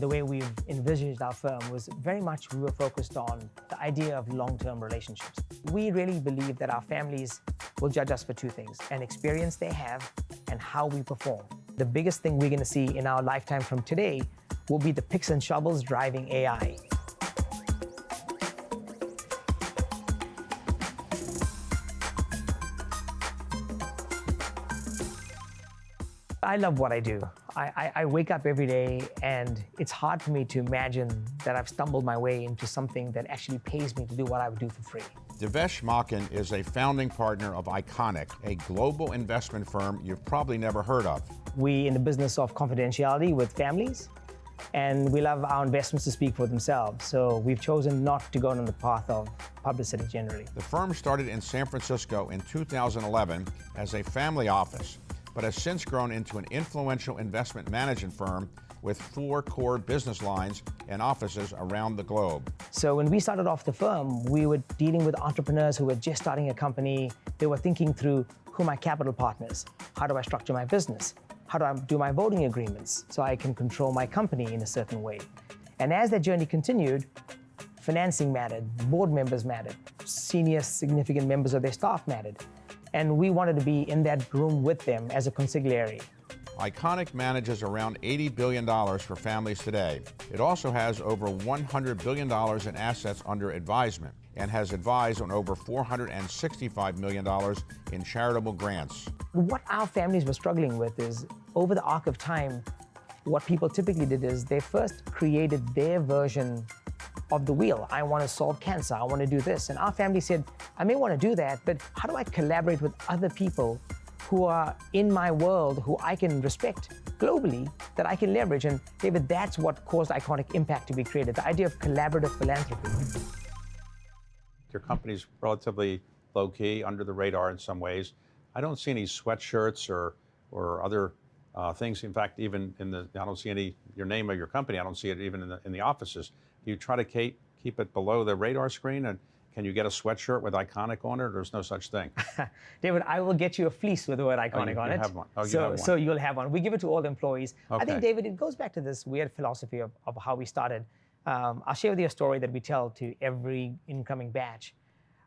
The way we've envisaged our firm was very much we were focused on the idea of long-term relationships. We really believe that our families will judge us for two things: an experience they have and how we perform. The biggest thing we're going to see in our lifetime from today will be the picks and shovels driving AI. I love what I do. I wake up every day and it's hard for me to imagine that I've stumbled my way into something that actually pays me to do what I would do for free. Divesh Makan is a founding partner of ICONIQ, a global investment firm you've probably never heard of. We're in the business of confidentiality with families, and we love our investments to speak for themselves. So we've chosen not to go on the path of publicity generally. The firm started in San Francisco in 2011 as a family office, but has since grown into an influential investment management firm with 4 core business lines and offices around the globe. So when we started off the firm, we were dealing with entrepreneurs who were just starting a company. They were thinking through, who are my capital partners? How do I structure my business? How do I do my voting agreements so I can control my company in a certain way? And as that journey continued, financing mattered, board members mattered, senior significant members of their staff mattered. And we wanted to be in that room with them as a consigliere. ICONIQ manages around $80 billion for families today. It also has over $100 billion in assets under advisement and has advised on over $465 million in charitable grants. What our families were struggling with is, over the arc of time, what people typically did is they first created their version of the wheel. I want to solve cancer, I want to do this. And our family said, I may want to do that, but how do I collaborate with other people who are in my world, who I can respect globally, that I can leverage? And David, that's what caused ICONIQ Impact to be created, the idea of collaborative philanthropy. Your company's relatively low-key, under the radar in some ways. I don't see any sweatshirts or other things. In fact, even I don't see any, your name of your company, I don't see it even in the offices. Do you try to keep it below the radar screen? And can you get a sweatshirt with ICONIQ on it, or there's no such thing? David, I will get you a fleece with the word ICONIQ on it. Have one. Oh, you so, have one. So you'll have one. We give it to all the employees. Okay. I think, David, it goes back to this weird philosophy of how we started. I'll share with you a story that we tell to every incoming batch.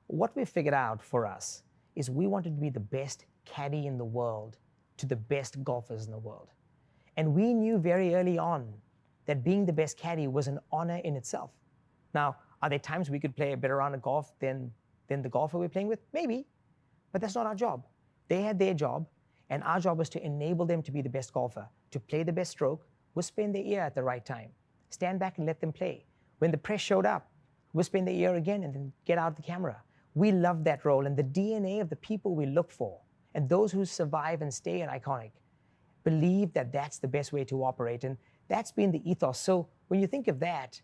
What we figured out for us is we wanted to be the best caddy in the world to the best golfers in the world. And we knew very early on that being the best caddy was an honor in itself. Now, are there times we could play a better round of golf than the golfer we're playing with? Maybe, but that's not our job. They had their job, and our job was to enable them to be the best golfer, to play the best stroke, whisper in their ear at the right time, stand back and let them play. When the press showed up, whisper in their ear again and then get out of the camera. We love that role, and the DNA of the people we look for, and those who survive and stay at ICONIQ, believe that that's the best way to operate, and that's been the ethos. So when you think of that,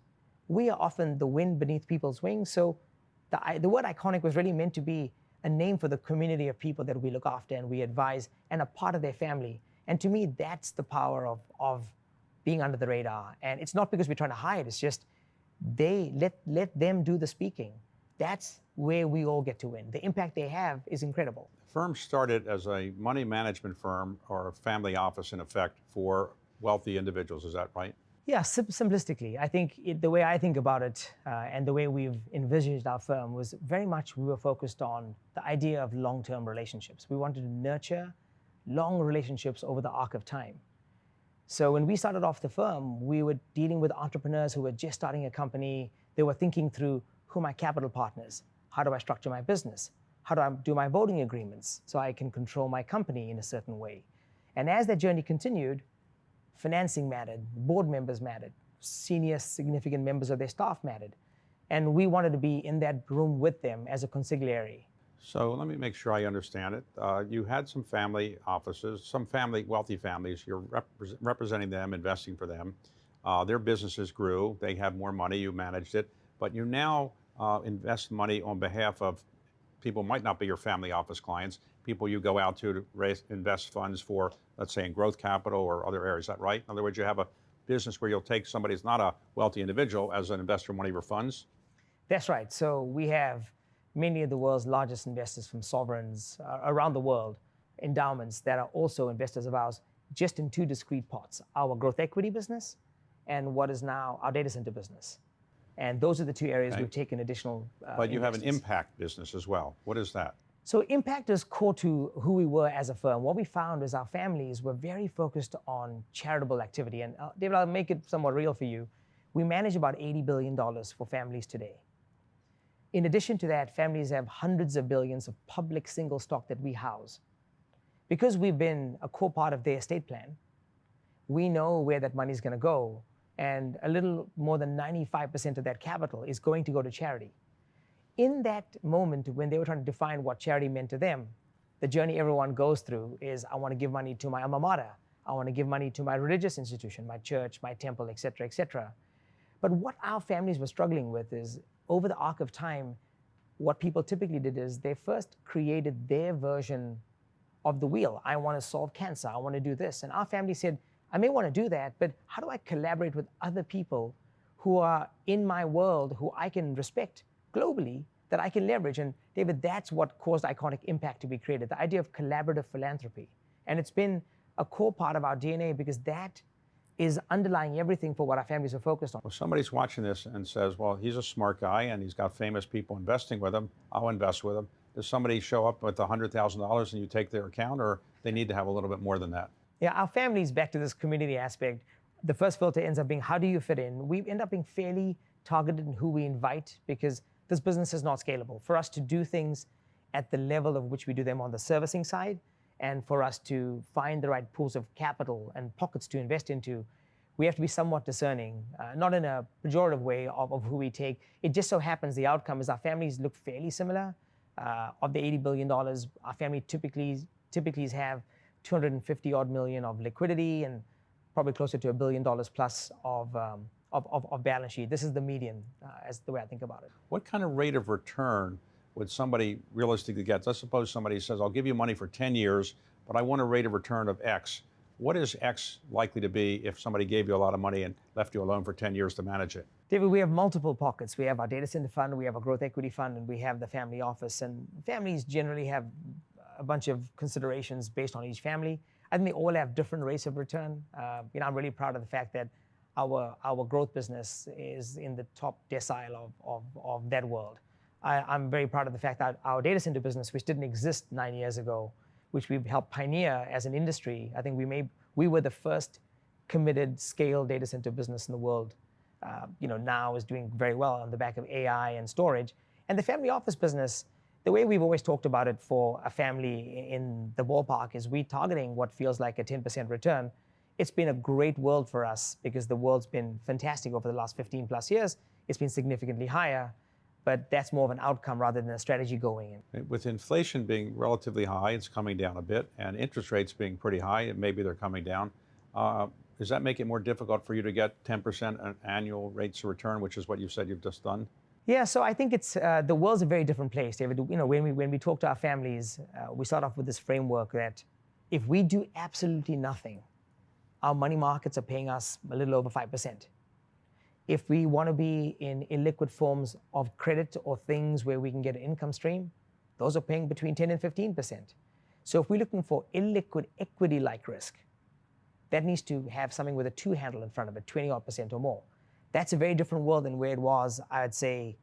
we are often the wind beneath people's wings. So the word ICONIQ was really meant to be a name for the community of people that we look after and we advise and a part of their family. And to me, that's the power of being under the radar. And it's not because we're trying to hide, it's just they let them do the speaking. That's where we all get to win. The impact they have is incredible. The firm started as a money management firm, or a family office in effect, for wealthy individuals, is that right? Yeah, simplistically, I think the way I think about it and the way we've envisaged our firm was very much we were focused on the idea of long-term relationships. We wanted to nurture long relationships over the arc of time. So when we started off the firm, we were dealing with entrepreneurs who were just starting a company. They were thinking through, who are my capital partners? How do I structure my business? How do I do my voting agreements so I can control my company in a certain way? And as that journey continued, financing mattered, board members mattered, senior significant members of their staff mattered. And we wanted to be in that room with them as a consigliere. So let me make sure I understand it. You had some family offices, some wealthy families. You're representing them, investing for them. Their businesses grew. They have more money. You managed it. But you now invest money on behalf of people who might not be your family office clients, people you go out to invest funds for, let's say in growth capital or other areas. Is that right? In other words, you have a business where you'll take somebody who's not a wealthy individual as an investor in one of your funds? That's right. So we have many of the world's largest investors from sovereigns around the world, endowments that are also investors of ours, just in 2 discrete parts: our growth equity business and what is now our data center business. And those are the two areas Okay. we've taken additional But you have an investments. impact business as well. What is that? So impact is core to who we were as a firm. What we found is our families were very focused on charitable activity. And David, I'll make it somewhat real for you. We manage about $80 billion for families today. In addition to that, families have hundreds of billions of public single stock that we house. Because we've been a core part of their estate plan, we know where that money is going to go. And a little more than 95% of that capital is going to go to charity. In that moment, when they were trying to define what charity meant to them, the journey everyone goes through is, I want to give money to my alma mater. I want to give money to my religious institution, my church, my temple, et cetera, et cetera. But what our families were struggling with is, over the arc of time, what people typically did is they first created their version of the wheel. I want to solve cancer. I want to do this. And our family said, I may want to do that, but how do I collaborate with other people who are in my world, who I can respect globally, that I can leverage? And David, that's what caused ICONIQ Impact to be created, the idea of collaborative philanthropy. And it's been a core part of our DNA because that is underlying everything for what our families are focused on. Well, somebody's watching this and says, well, he's a smart guy and he's got famous people investing with him. I'll invest with him. Does somebody show up with $100,000 and you take their account, or they need to have a little bit more than that? Yeah, our families, back to this community aspect, the first filter ends up being, how do you fit in? We end up being fairly targeted in who we invite because this business is not scalable. For us to do things at the level of which we do them on the servicing side, and for us to find the right pools of capital and pockets to invest into, we have to be somewhat discerning, not in a pejorative way of who we take. It just so happens the outcome is our families look fairly similar. Of the $80 billion, our family typically have 250 odd million of liquidity and probably closer to $1 billion plus of balance sheet. This is the median, as the way I think about it. What kind of rate of return would somebody realistically get? Let's suppose somebody says, I'll give you money for 10 years, but I want a rate of return of X. What is X likely to be if somebody gave you a lot of money and left you alone for 10 years to manage it? David, we have multiple pockets. We have our data center fund, we have a growth equity fund, and we have the family office. And families generally have a bunch of considerations based on each family. I think they all have different rates of return. I'm really proud of the fact that our growth business is in the top decile of that world. I'm very proud of the fact that our data center business, which didn't exist 9 years ago, which we've helped pioneer as an industry, I think we were the first committed scale data center business in the world. Now is doing very well on the back of AI and storage. And the family office business, the way we've always talked about it for a family in the ballpark is we targeting what feels like a 10% return. It's been a great world for us because the world's been fantastic over the last 15 plus years. It's been significantly higher, but that's more of an outcome rather than a strategy going in. With inflation being relatively high, it's coming down a bit, and interest rates being pretty high, and maybe they're coming down. Does that make it more difficult for you to get 10% annual rates of return, which is what you said you've just done? Yeah, so I think it's the world's a very different place, David. When we talk to our families, we start off with this framework that if we do absolutely nothing, our money markets are paying us a little over 5%. If we want to be in illiquid forms of credit or things where we can get an income stream, those are paying between 10 and 15%. So if we're looking for illiquid equity-like risk, that needs to have something with a 2 handle in front of it, 20% or more. That's a very different world than where it was, I would say,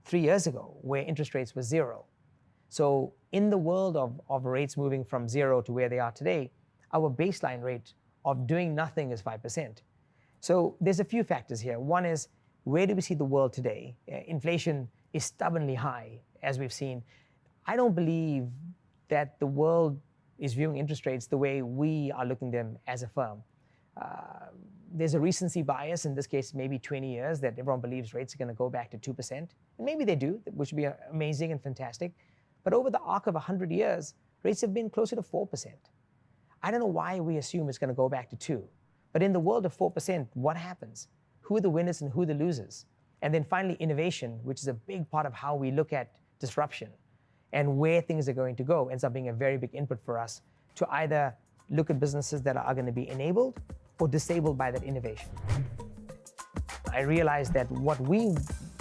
3 years ago, where interest rates were 0. So in the world of rates moving from 0 to where they are today, our baseline rate of doing nothing is 5%. So there's a few factors here. One is, where do we see the world today? Inflation is stubbornly high, as we've seen. I don't believe that the world is viewing interest rates the way we are looking at them as a firm. There's a recency bias, in this case, maybe 20 years, that everyone believes rates are going to go back to 2%. And maybe they do, which would be amazing and fantastic. But over the arc of 100 years, rates have been closer to 4%. I don't know why we assume it's going to go back to 2. But in the world of 4%, what happens? Who are the winners and who are the losers? And then finally, innovation, which is a big part of how we look at disruption and where things are going to go, ends up being a very big input for us to either look at businesses that are going to be enabled or disabled by that innovation. I realized that what we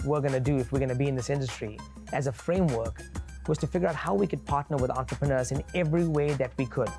were going to do if we're going to be in this industry as a framework was to figure out how we could partner with entrepreneurs in every way that we could.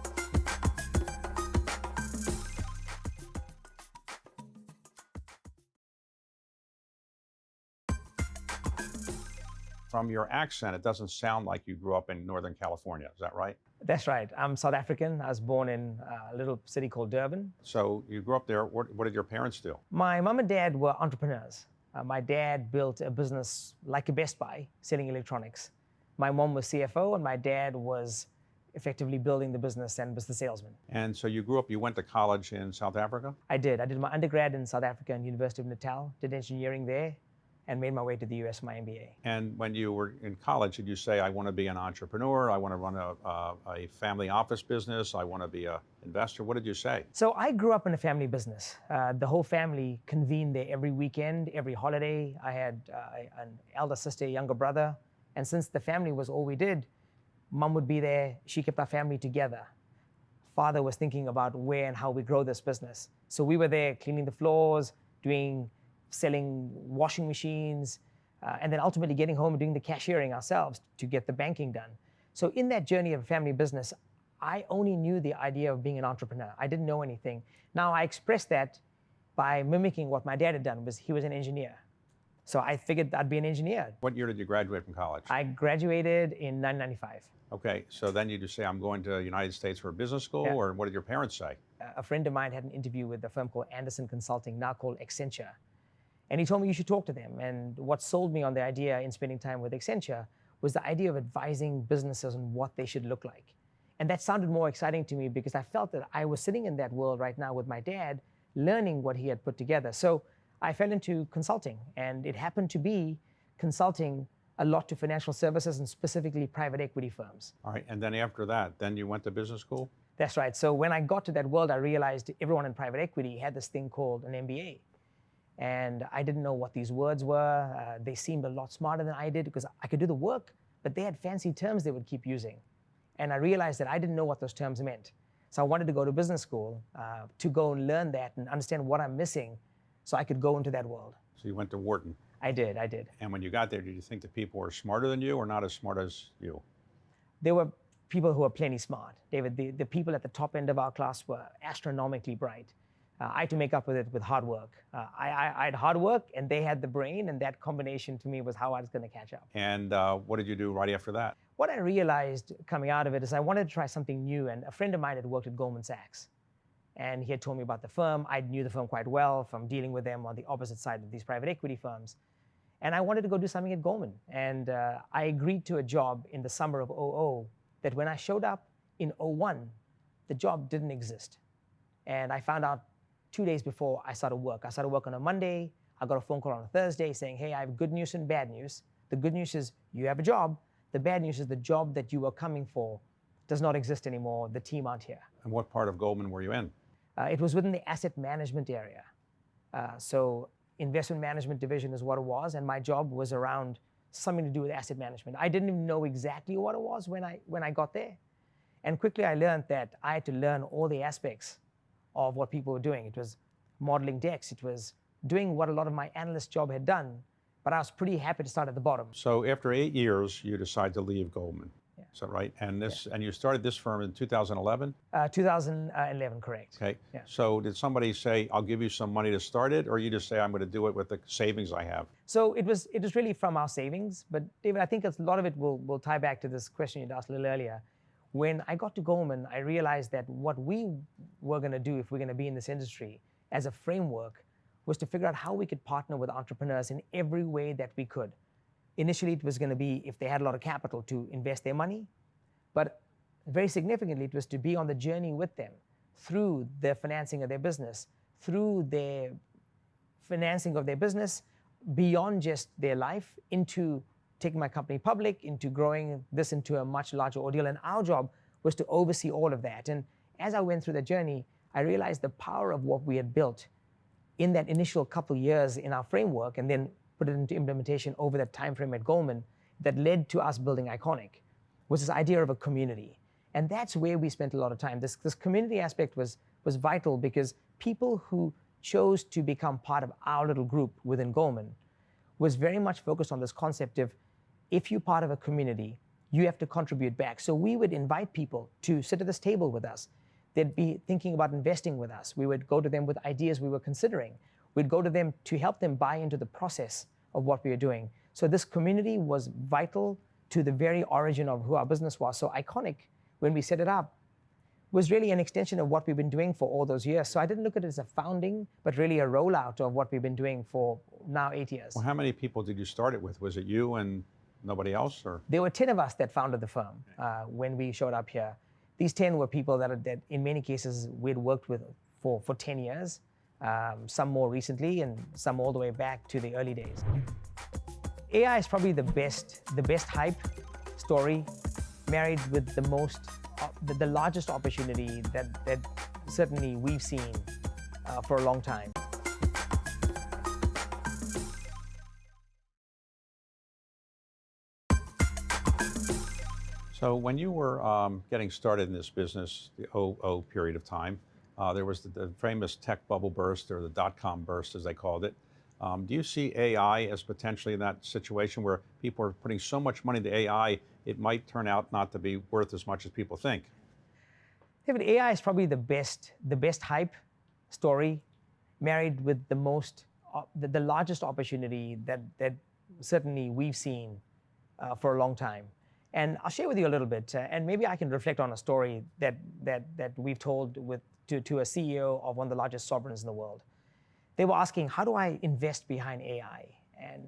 From your accent, it doesn't sound like you grew up in Northern California. Is that right? That's right. I'm South African. I was born in a little city called Durban. So you grew up there. What did your parents do? My mom and dad were entrepreneurs. My dad built a business like a Best Buy, selling electronics. My mom was CFO, and my dad was effectively building the business and was the salesman. And so you grew up, you went to college in South Africa? I did. I did my undergrad in South Africa and University of Natal, did engineering there, and made my way to the US for my MBA. And when you were in college, did you say, I want to be an entrepreneur, I want to run a family office business, I want to be an investor? What did you say? So I grew up in a family business. The whole family convened there every weekend, every holiday. I had an elder sister, a younger brother. And since the family was all we did, Mom would be there. She kept our family together. Father was thinking about where and how we grow this business. So we were there cleaning the floors, selling washing machines, and then ultimately getting home and doing the cashiering ourselves to get the banking done. So in that journey of a family business, I only knew the idea of being an entrepreneur. I didn't know anything. Now I expressed that by mimicking what my dad had done. He was an engineer. So I figured I'd be an engineer. What year did you graduate from college? I graduated in 1995. Okay, so then you just say, I'm going to the United States for business school, Yeah. or what did your parents say? A friend of mine had an interview with a firm called Anderson Consulting, now called Accenture. And he told me you should talk to them. And what sold me on the idea in spending time with Accenture was the idea of advising businesses on what they should look like. And that sounded more exciting to me because I felt that I was sitting in that world right now with my dad, learning what he had put together. So I fell into consulting, and it happened to be consulting a lot to financial services and specifically private equity firms. All right, and then after that, then you went to business school? That's right. So when I got to that world, I realized everyone in private equity had this thing called an MBA. And I didn't know what these words were. They seemed a lot smarter than I did because I could do the work, but they had fancy terms they would keep using. And I realized that I didn't know what those terms meant. So I wanted to go to business school to go and learn that and understand what I'm missing so I could go into that world. So you went to Wharton. I did. And when you got there, did you think the people were smarter than you or not as smart as you? There were people who were plenty smart. David, the people at the top end of our class were astronomically bright. I had to make up with it with hard work. I had hard work and they had the brain, and that combination to me was how I was going to catch up. And what did you do right after that? What I realized coming out of it is I wanted to try something new, and a friend of mine had worked at Goldman Sachs. And he had told me about the firm. I knew the firm quite well from dealing with them on the opposite side of these private equity firms. And I wanted to go do something at Goldman. And I agreed to a job in the summer of 2000 that when I showed up in 2001, the job didn't exist. And I found out 2 days before I started work. I started work on a Monday. I got a phone call on a Thursday saying, hey, I have good news and bad news. The good news is you have a job. The bad news is the job that you were coming for does not exist anymore. The team aren't here. And what part of Goldman were you in? It was within the asset management area. So investment management division is what it was, and my job was around something to do with asset management. I didn't even know exactly what it was when I got there. And quickly I learned that I had to learn all the aspects of what people were doing. It was modeling decks. It was doing what a lot of my analyst job had done, but I was pretty happy to start at the bottom. So after 8 years, you decided to leave Goldman. Yeah. Is that right? And and you started this firm in 2011? 2011, correct. Okay. Yeah. So did somebody say, I'll give you some money to start it, or you just say, I'm going to do it with the savings I have? So it was really from our savings, but David, I think a lot of it will tie back to this question you'd asked a little earlier. When I got to Goldman, I realized that what we were going to do if we're going to be in this industry as a framework was to figure out how we could partner with entrepreneurs in every way that we could. Initially, it was going to be if they had a lot of capital to invest their money, but very significantly, it was to be on the journey with them through the financing of their business, through their financing of their business, beyond just their life, into taking my company public, into growing this into a much larger ordeal. And our job was to oversee all of that. And as I went through the journey, I realized the power of what we had built in that initial couple of years in our framework, and then put it into implementation over that time frame at Goldman that led to us building ICONIQ, was this idea of a community. And that's where we spent a lot of time. This community aspect was vital because people who chose to become part of our little group within Goldman was very much focused on this concept of, if you're part of a community, you have to contribute back. So we would invite people to sit at this table with us. They'd be thinking about investing with us. We would go to them with ideas we were considering. We'd go to them to help them buy into the process of what we were doing. So this community was vital to the very origin of who our business was. So ICONIQ, when we set it up, was really an extension of what we've been doing for all those years. So I didn't look at it as a founding, but really a rollout of what we've been doing for now 8 years. Well, how many people did you start it with? Was it you and nobody else? Or? There were 10 of us that founded the firm when we showed up here. These 10 were people that in many cases we'd worked with for 10 years, some more recently and some all the way back to the early days. AI is probably the best hype story married with the largest opportunity that certainly we've seen for a long time. So when you were getting started in this business, the 00 period of time, there was the famous tech bubble burst, or the dot-com burst as they called it. Do you see AI as potentially in that situation where people are putting so much money into AI, it might turn out not to be worth as much as people think? David, AI is probably the best hype story married with the largest opportunity that certainly we've seen for a long time. And I'll share with you a little bit, and maybe I can reflect on a story that we've told to a CEO of one of the largest sovereigns in the world. They were asking, how do I invest behind AI?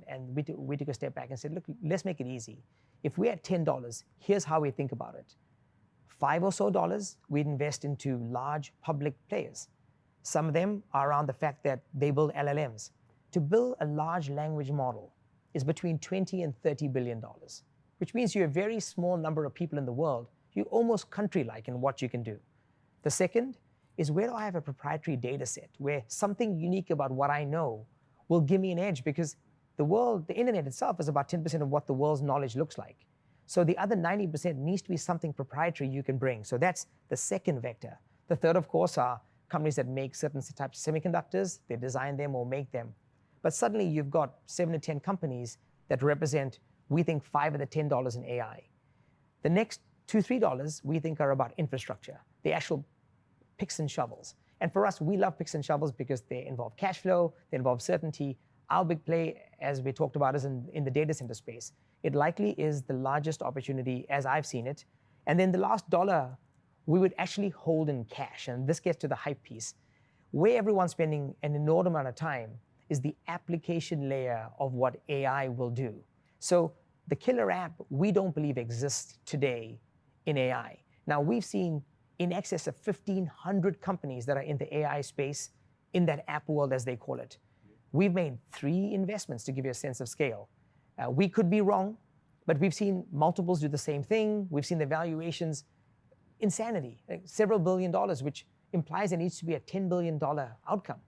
And we took a step back and said, look, let's make it easy. If we had $10, here's how we think about it. $5 or so, we'd invest into large public players. Some of them are around the fact that they build LLMs. To build a large language model is between $20 and $30 billion, which means you're a very small number of people in the world. You're almost country-like in what you can do. The second is, where do I have a proprietary data set where something unique about what I know will give me an edge, because the internet itself is about 10% of what the world's knowledge looks like. So the other 90% needs to be something proprietary you can bring. So that's the second vector. The third, of course, are companies that make certain types of semiconductors. They design them or make them. But suddenly you've got 7 to 10 companies that represent, we think, $5 of the $10 in AI. The next $2, $3 we think are about infrastructure, the actual picks and shovels. And for us, we love picks and shovels because they involve cash flow, they involve certainty. Our big play, as we talked about, is in the data center space. It likely is the largest opportunity as I've seen it. And then the last dollar, we would actually hold in cash. And this gets to the hype piece. Where everyone's spending an inordinate amount of time is the application layer of what AI will do. So the killer app, we don't believe exists today in AI. Now, we've seen in excess of 1,500 companies that are in the AI space, in that app world, as they call it. We've made 3 investments to give you a sense of scale. We could be wrong, but we've seen multiples do the same thing. We've seen the valuations, insanity, like several $billion, which implies there needs to be a $10 billion outcome.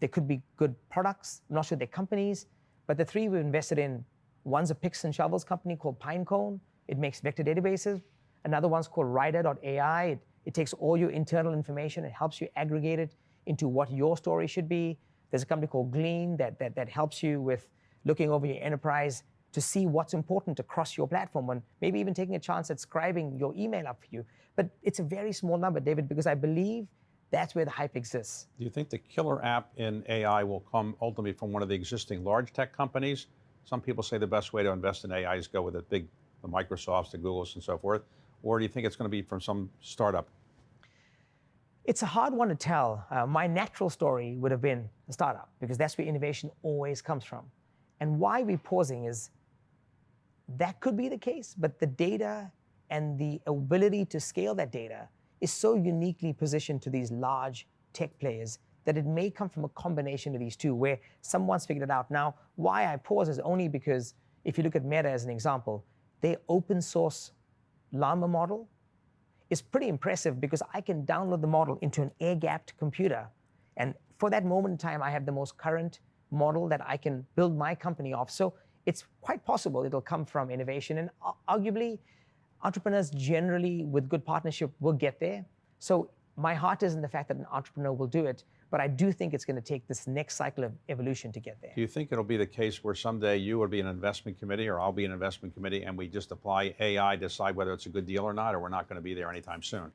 There could be good products, I'm not sure they're companies, but the 3 we've invested in, one's a picks and shovels company called Pinecone. It makes vector databases. Another one's called Rider.ai. It takes all your internal information and helps you aggregate it into what your story should be. There's a company called Glean that helps you with looking over your enterprise to see what's important across your platform, and maybe even taking a chance at scribing your email up for you. But it's a very small number, David, because I believe that's where the hype exists. Do you think the killer app in AI will come ultimately from one of the existing large tech companies? Some people say the best way to invest in AI is go with the Microsofts, the Googles, and so forth. Or do you think it's going to be from some startup? It's a hard one to tell. My natural story would have been a startup, because that's where innovation always comes from. And why we're pausing is that could be the case, but the data and the ability to scale that data is so uniquely positioned to these large tech players that it may come from a combination of these two, where someone's figured it out. Now, why I pause is only because if you look at Meta as an example, their open source Llama model is pretty impressive, because I can download the model into an air-gapped computer. And for that moment in time, I have the most current model that I can build my company off. So it's quite possible it'll come from innovation. And arguably, entrepreneurs generally, with good partnership, will get there. So my heart is in the fact that an entrepreneur will do it, but I do think it's going to take this next cycle of evolution to get there. Do you think it'll be the case where someday you will be an investment committee, or I'll be an investment committee, and we just apply AI to decide whether it's a good deal or not, or we're not going to be there anytime soon?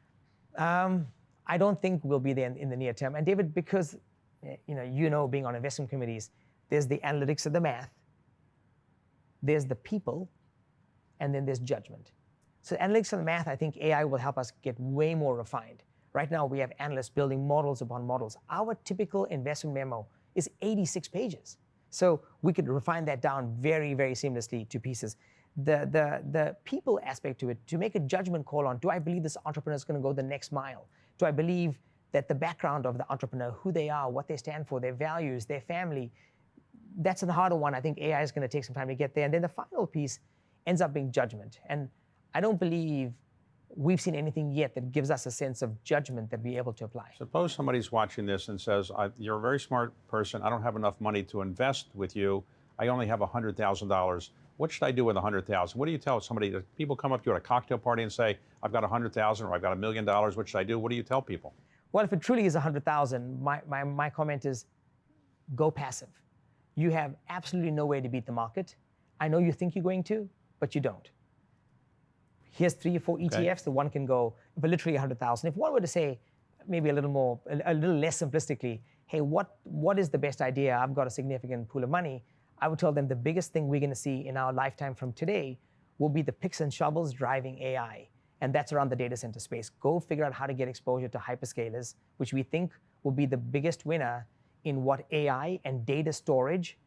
I don't think we'll be there in the near term. And David, because being on investment committees, there's the analytics of the math. there's the people, and then there's judgment. So analytics and math, I think AI will help us get way more refined. Right now, we have analysts building models upon models. Our typical investment memo is 86 pages. So we could refine that down very, very seamlessly to pieces. The people aspect to it, to make a judgment call on, do I believe this entrepreneur is going to go the next mile? Do I believe that the background of the entrepreneur, who they are, what they stand for, their values, their family, that's the harder one. I think AI is going to take some time to get there. And then the final piece ends up being judgment. And I don't believe we've seen anything yet that gives us a sense of judgment that we're able to apply. Suppose somebody's watching this and says, you're a very smart person. I don't have enough money to invest with you. I only have $100,000. What should I do with $100,000? What do you tell somebody? People come up to you at a cocktail party and say, I've got $100,000 or I've got $1 million. What should I do? What do you tell people? Well, if it truly is 100,000, my comment is go passive. You have absolutely no way to beat the market. I know you think you're going to, but you don't. Here's 3 or 4 ETFs that one can go for literally 100,000. If one were to say, maybe a little less simplistically, hey, what is the best idea? I've got a significant pool of money. I would tell them the biggest thing we're going to see in our lifetime from today will be the picks and shovels driving AI. And that's around the data center space. Go figure out how to get exposure to hyperscalers, which we think will be the biggest winner in what AI and data storage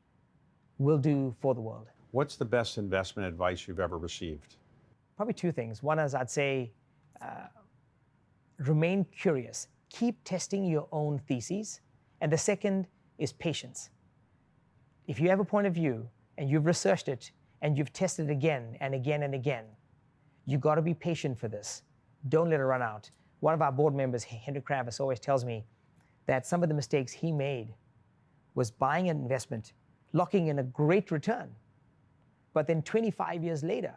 will do for the world. What's the best investment advice you've ever received? Probably 2 things. One is I'd say remain curious. Keep testing your own theses. And the second is patience. If you have a point of view and you've researched it and you've tested it again and again and again, you've got to be patient for this. Don't let it run out. One of our board members, Henry Kravis, always tells me that some of the mistakes he made was buying an investment, locking in a great return, but then 25 years later,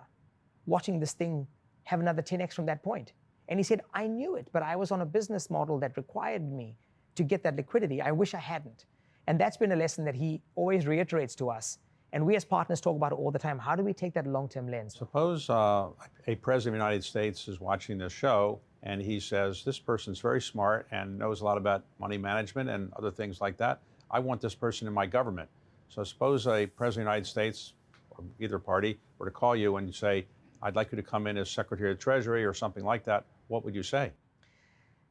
watching this thing have another 10x from that point. And he said, I knew it, but I was on a business model that required me to get that liquidity. I wish I hadn't. And that's been a lesson that he always reiterates to us. And we as partners talk about it all the time. How do we take that long-term lens? Suppose a president of the United States is watching this show and he says, this person's very smart and knows a lot about money management and other things like that. I want this person in my government. So suppose a president of the United States, or either party, were to call you and say, I'd like you to come in as Secretary of the Treasury or something like that. What would you say?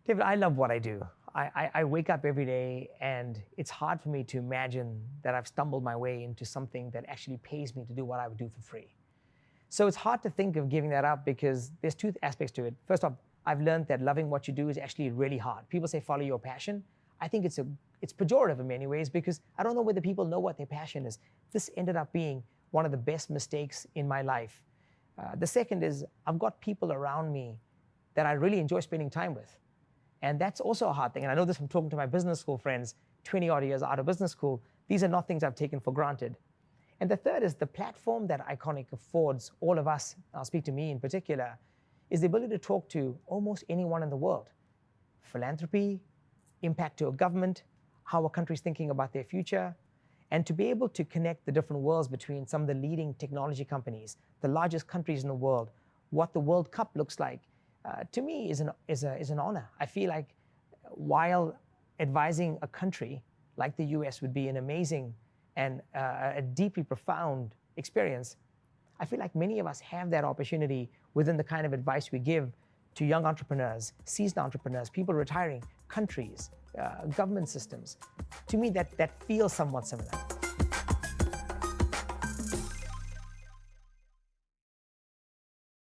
David, I love what I do. I wake up every day and it's hard for me to imagine that I've stumbled my way into something that actually pays me to do what I would do for free. So it's hard to think of giving that up because there's 2 aspects to it. First off, I've learned that loving what you do is actually really hard. People say follow your passion. I think it's pejorative in many ways because I don't know whether people know what their passion is. This ended up being one of the best mistakes in my life. The second is I've got people around me that I really enjoy spending time with. And that's also a hard thing. And I know this from talking to my business school friends, 20 odd years out of business school. These are not things I've taken for granted. And the third is the platform that ICONIQ affords all of us, I'll speak to me in particular, is the ability to talk to almost anyone in the world. Philanthropy, impact to a government, how a country's thinking about their future, and to be able to connect the different worlds between some of the leading technology companies, the largest countries in the world, what the World Cup looks like, to me is an honor. I feel like while advising a country like the US would be an amazing and a deeply profound experience, I feel like many of us have that opportunity within the kind of advice we give to young entrepreneurs, seasoned entrepreneurs, people retiring, countries, government systems. To me, that feels somewhat similar.